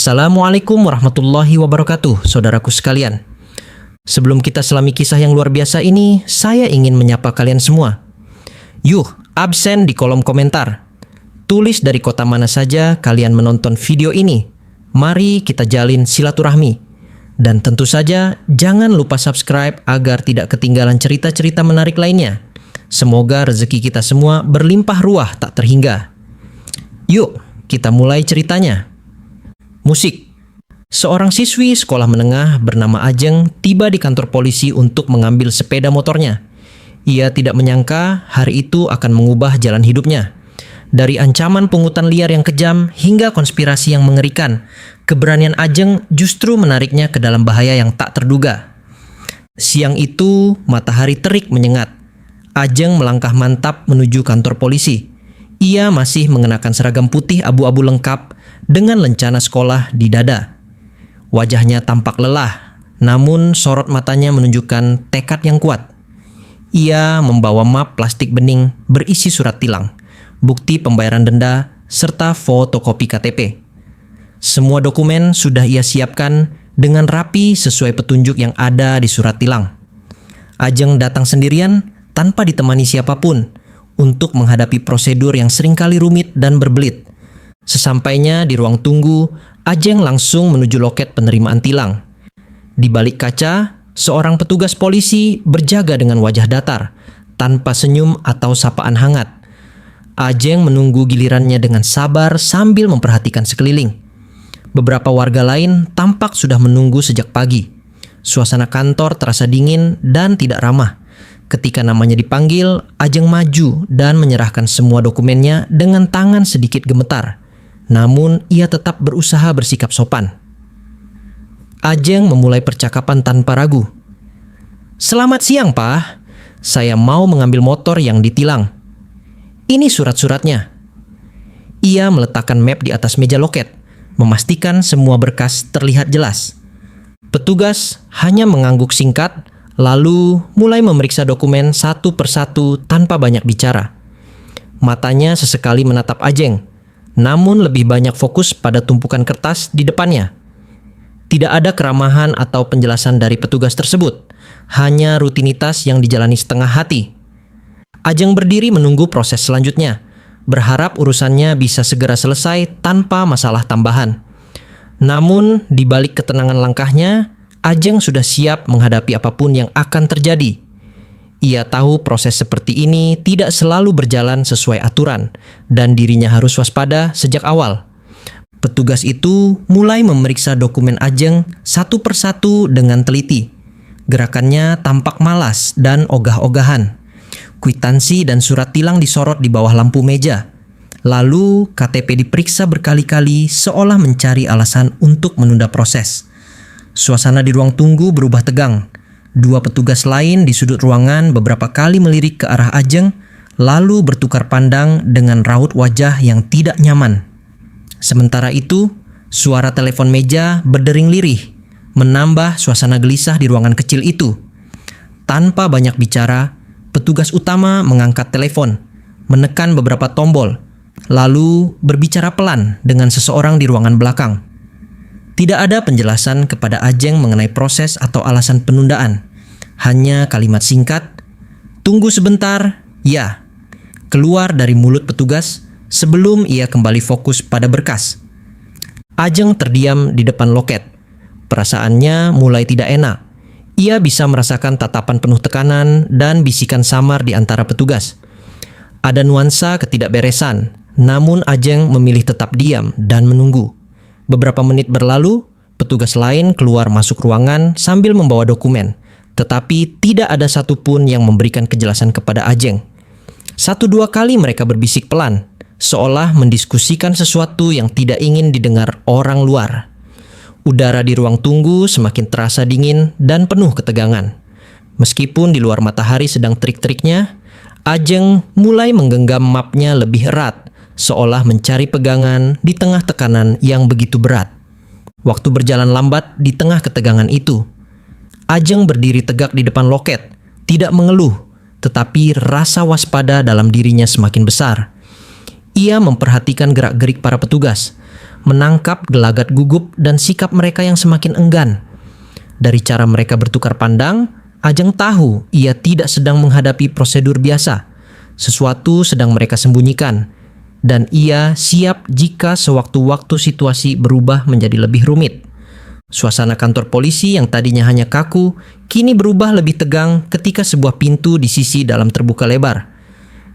Assalamualaikum warahmatullahi wabarakatuh, saudaraku sekalian. Sebelum kita selami kisah yang luar biasa ini, saya ingin menyapa kalian semua. Yuk, absen di kolom komentar. Tulis dari kota mana saja kalian menonton video ini. Mari kita jalin silaturahmi. Dan tentu saja, jangan lupa subscribe agar tidak ketinggalan cerita-cerita menarik lainnya. Semoga rezeki kita semua berlimpah ruah tak terhingga. Yuk, kita mulai ceritanya. Musik. Seorang siswi sekolah menengah bernama Ajeng tiba di kantor polisi untuk mengambil sepeda motornya. Ia tidak menyangka hari itu akan mengubah jalan hidupnya. Dari ancaman pungutan liar yang kejam hingga konspirasi yang mengerikan, keberanian Ajeng justru menariknya ke dalam bahaya yang tak terduga. Siang itu, matahari terik menyengat. Ajeng melangkah mantap menuju kantor polisi. Ia masih mengenakan seragam putih abu-abu lengkap dengan lencana sekolah di dada. Wajahnya tampak lelah, namun sorot matanya menunjukkan tekad yang kuat. Ia membawa map plastik bening berisi surat tilang, bukti pembayaran denda, serta fotokopi KTP. Semua dokumen sudah ia siapkan dengan rapi sesuai petunjuk yang ada di surat tilang. Ajeng datang sendirian tanpa ditemani siapapun untuk menghadapi prosedur yang seringkali rumit dan berbelit. Sesampainya di ruang tunggu, Ajeng langsung menuju loket penerimaan tilang. Di balik kaca, seorang petugas polisi berjaga dengan wajah datar, tanpa senyum atau sapaan hangat. Ajeng menunggu gilirannya dengan sabar sambil memperhatikan sekeliling. Beberapa warga lain tampak sudah menunggu sejak pagi. Suasana kantor terasa dingin dan tidak ramah. Ketika namanya dipanggil, Ajeng maju dan menyerahkan semua dokumennya dengan tangan sedikit gemetar. Namun, ia tetap berusaha bersikap sopan. Ajeng memulai percakapan tanpa ragu. "Selamat siang, Pak. Saya mau mengambil motor yang ditilang. Ini surat-suratnya." Ia meletakkan map di atas meja loket, memastikan semua berkas terlihat jelas. Petugas hanya mengangguk singkat, lalu mulai memeriksa dokumen satu persatu tanpa banyak bicara. Matanya sesekali menatap Ajeng, namun lebih banyak fokus pada tumpukan kertas di depannya. Tidak ada keramahan atau penjelasan dari petugas tersebut, hanya rutinitas yang dijalani setengah hati. Ajeng berdiri menunggu proses selanjutnya, berharap urusannya bisa segera selesai tanpa masalah tambahan. Namun, di balik ketenangan langkahnya, Ajeng sudah siap menghadapi apapun yang akan terjadi. Ia tahu proses seperti ini tidak selalu berjalan sesuai aturan dan dirinya harus waspada sejak awal. Petugas itu mulai memeriksa dokumen Ajeng satu persatu dengan teliti. Gerakannya tampak malas dan ogah-ogahan. Kwitansi dan surat tilang disorot di bawah lampu meja. Lalu KTP diperiksa berkali-kali seolah mencari alasan untuk menunda proses. Suasana di ruang tunggu berubah tegang. Dua petugas lain di sudut ruangan beberapa kali melirik ke arah Ajeng, lalu bertukar pandang dengan raut wajah yang tidak nyaman. Sementara itu, suara telepon meja berdering lirih, menambah suasana gelisah di ruangan kecil itu. Tanpa banyak bicara, petugas utama mengangkat telepon, menekan beberapa tombol, lalu berbicara pelan dengan seseorang di ruangan belakang. Tidak ada penjelasan kepada Ajeng mengenai proses atau alasan penundaan. Hanya kalimat singkat, "Tunggu sebentar, ya," keluar dari mulut petugas sebelum ia kembali fokus pada berkas. Ajeng terdiam di depan loket. Perasaannya mulai tidak enak. Ia bisa merasakan tatapan penuh tekanan dan bisikan samar di antara petugas. Ada nuansa ketidakberesan, namun Ajeng memilih tetap diam dan menunggu. Beberapa menit berlalu, petugas lain keluar masuk ruangan sambil membawa dokumen, tetapi tidak ada satupun yang memberikan kejelasan kepada Ajeng. 1-2 kali mereka berbisik pelan, seolah mendiskusikan sesuatu yang tidak ingin didengar orang luar. Udara di ruang tunggu semakin terasa dingin dan penuh ketegangan. Meskipun di luar matahari sedang terik-teriknya, Ajeng mulai menggenggam mapnya lebih erat, seolah mencari pegangan di tengah tekanan yang begitu berat. Waktu berjalan lambat di tengah ketegangan itu. Ajeng berdiri tegak di depan loket, tidak mengeluh, tetapi rasa waspada dalam dirinya semakin besar. Ia memperhatikan gerak-gerik para petugas, menangkap gelagat gugup dan sikap mereka yang semakin enggan. Dari cara mereka bertukar pandang, Ajeng tahu ia tidak sedang menghadapi prosedur biasa. Sesuatu sedang mereka sembunyikan, dan ia siap jika sewaktu-waktu situasi berubah menjadi lebih rumit. Suasana kantor polisi yang tadinya hanya kaku, kini berubah lebih tegang ketika sebuah pintu di sisi dalam terbuka lebar.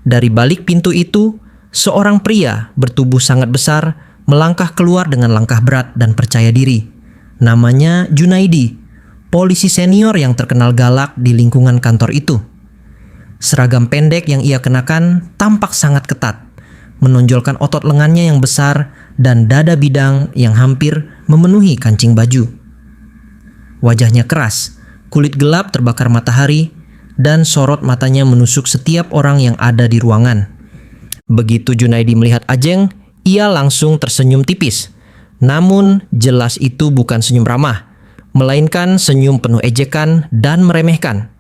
Dari balik pintu itu, seorang pria bertubuh sangat besar melangkah keluar dengan langkah berat dan percaya diri. Namanya Junaidi, polisi senior yang terkenal galak di lingkungan kantor itu. Seragam pendek yang ia kenakan tampak sangat ketat, menonjolkan otot lengannya yang besar dan dada bidang yang hampir memenuhi kancing baju. Wajahnya keras, kulit gelap terbakar matahari, dan sorot matanya menusuk setiap orang yang ada di ruangan. Begitu Junaidi melihat Ajeng, ia langsung tersenyum tipis. Namun jelas itu bukan senyum ramah, melainkan senyum penuh ejekan dan meremehkan.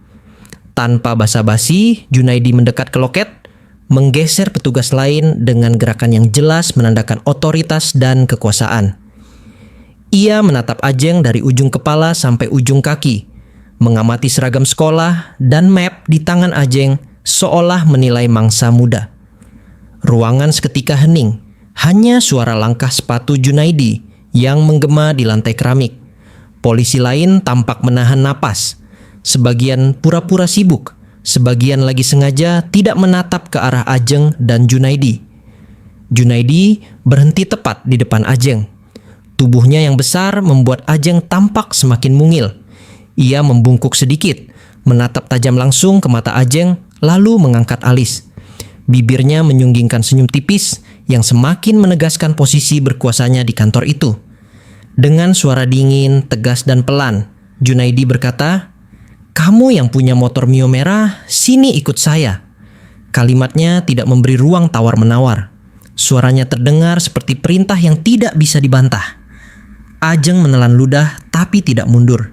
Tanpa basa-basi, Junaidi mendekat ke loket, menggeser petugas lain dengan gerakan yang jelas menandakan otoritas dan kekuasaan. Ia menatap Ajeng dari ujung kepala sampai ujung kaki, mengamati seragam sekolah dan map di tangan Ajeng seolah menilai mangsa muda. Ruangan seketika hening, hanya suara langkah sepatu Junaidi yang menggema di lantai keramik. Polisi lain tampak menahan napas. Sebagian pura-pura sibuk, sebagian lagi sengaja tidak menatap ke arah Ajeng dan Junaidi. Junaidi berhenti tepat di depan Ajeng. Tubuhnya yang besar membuat Ajeng tampak semakin mungil. Ia membungkuk sedikit, menatap tajam langsung ke mata Ajeng, lalu mengangkat alis. Bibirnya menyunggingkan senyum tipis yang semakin menegaskan posisi berkuasanya di kantor itu. Dengan suara dingin, tegas dan pelan, Junaidi berkata, "Kamu yang punya motor Mio merah, sini ikut saya." Kalimatnya tidak memberi ruang tawar-menawar. Suaranya terdengar seperti perintah yang tidak bisa dibantah. Ajeng menelan ludah tapi tidak mundur.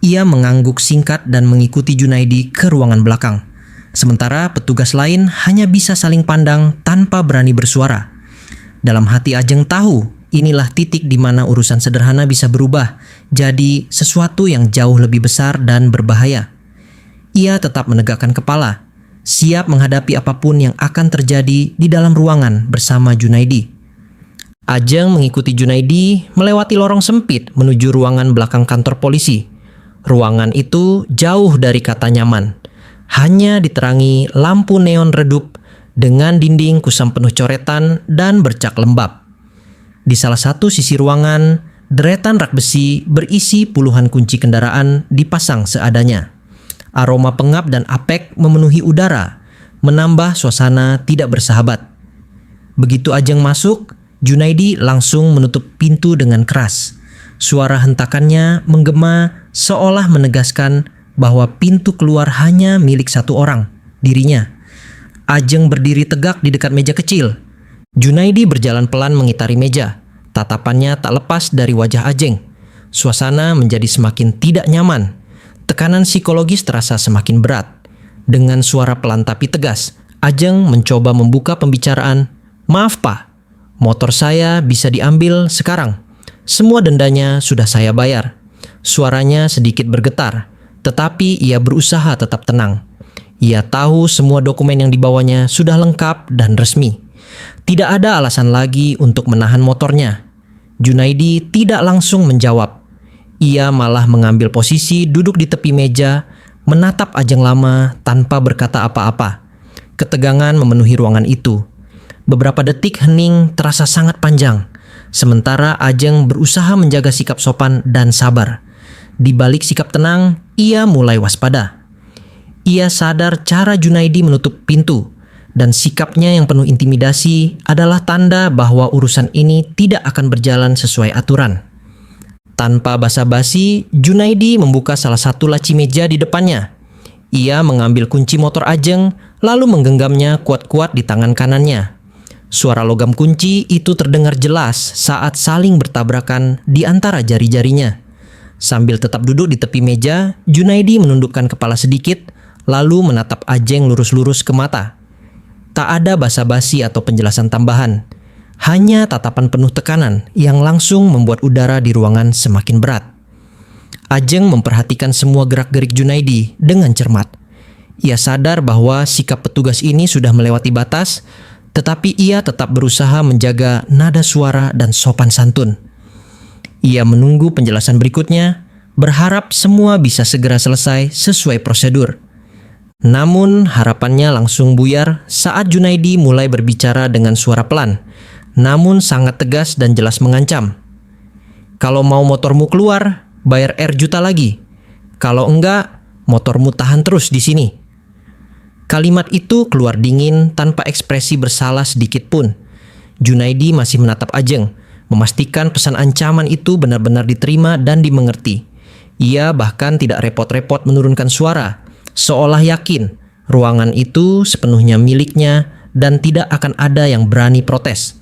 Ia mengangguk singkat dan mengikuti Junaidi ke ruangan belakang. Sementara petugas lain hanya bisa saling pandang tanpa berani bersuara. Dalam hati Ajeng tahu, inilah titik di mana urusan sederhana bisa berubah jadi sesuatu yang jauh lebih besar dan berbahaya. Ia tetap menegakkan kepala, siap menghadapi apapun yang akan terjadi di dalam ruangan bersama Junaidi. Ajeng mengikuti Junaidi melewati lorong sempit menuju ruangan belakang kantor polisi. Ruangan itu jauh dari kata nyaman. Hanya diterangi lampu neon redup dengan dinding kusam penuh coretan dan bercak lembab. Di salah satu sisi ruangan, deretan rak besi berisi puluhan kunci kendaraan dipasang seadanya. Aroma pengap dan apek memenuhi udara, menambah suasana tidak bersahabat. Begitu Ajeng masuk, Junaidi langsung menutup pintu dengan keras. Suara hentakannya menggema seolah menegaskan bahwa pintu keluar hanya milik satu orang, dirinya. Ajeng berdiri tegak di dekat meja kecil. Junaidi berjalan pelan mengitari meja. Tatapannya tak lepas dari wajah Ajeng. Suasana menjadi semakin tidak nyaman. Tekanan psikologis terasa semakin berat. Dengan suara pelan tapi tegas, Ajeng mencoba membuka pembicaraan. "Maaf Pak, motor saya bisa diambil sekarang. Semua dendanya sudah saya bayar." Suaranya sedikit bergetar, tetapi ia berusaha tetap tenang. Ia tahu semua dokumen yang dibawanya sudah lengkap dan resmi. Tidak ada alasan lagi untuk menahan motornya. Junaidi tidak langsung menjawab. Ia malah mengambil posisi duduk di tepi meja, menatap Ajeng lama tanpa berkata apa-apa. Ketegangan memenuhi ruangan itu. Beberapa detik hening terasa sangat panjang, sementara Ajeng berusaha menjaga sikap sopan dan sabar. Di balik sikap tenang, ia mulai waspada. Ia sadar cara Junaidi menutup pintu, dan sikapnya yang penuh intimidasi adalah tanda bahwa urusan ini tidak akan berjalan sesuai aturan. Tanpa basa-basi, Junaidi membuka salah satu laci meja di depannya. Ia mengambil kunci motor Ajeng, lalu menggenggamnya kuat-kuat di tangan kanannya. Suara logam kunci itu terdengar jelas saat saling bertabrakan di antara jari-jarinya. Sambil tetap duduk di tepi meja, Junaidi menundukkan kepala sedikit, lalu menatap Ajeng lurus-lurus ke mata. Tak ada basa-basi atau penjelasan tambahan. Hanya tatapan penuh tekanan yang langsung membuat udara di ruangan semakin berat. Ajeng memperhatikan semua gerak-gerik Junaidi dengan cermat. Ia sadar bahwa sikap petugas ini sudah melewati batas, tetapi ia tetap berusaha menjaga nada suara dan sopan santun. Ia menunggu penjelasan berikutnya, berharap semua bisa segera selesai sesuai prosedur. Namun harapannya langsung buyar saat Junaidi mulai berbicara dengan suara pelan, namun sangat tegas dan jelas mengancam. Kalau mau motormu keluar, bayar R juta lagi. Kalau enggak, motormu tahan terus di sini. Kalimat itu keluar dingin tanpa ekspresi bersalah sedikit pun. Junaidi masih menatap Ajeng, memastikan pesan ancaman itu benar-benar diterima dan dimengerti. Ia bahkan tidak repot-repot menurunkan suara, seolah yakin ruangan itu sepenuhnya miliknya dan tidak akan ada yang berani protes.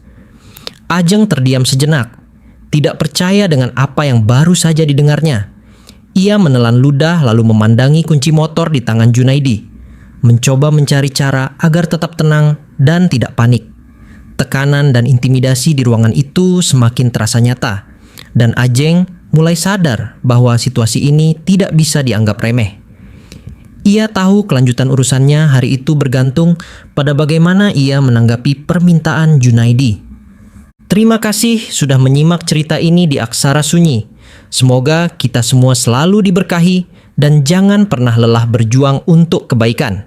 Ajeng terdiam sejenak, tidak percaya dengan apa yang baru saja didengarnya. Ia menelan ludah lalu memandangi kunci motor di tangan Junaidi, mencoba mencari cara agar tetap tenang dan tidak panik. Tekanan dan intimidasi di ruangan itu semakin terasa nyata, dan Ajeng mulai sadar bahwa situasi ini tidak bisa dianggap remeh. Ia tahu kelanjutan urusannya hari itu bergantung pada bagaimana ia menanggapi permintaan Junaidi. Terima kasih sudah menyimak cerita ini di Aksara Sunyi. Semoga kita semua selalu diberkahi dan jangan pernah lelah berjuang untuk kebaikan.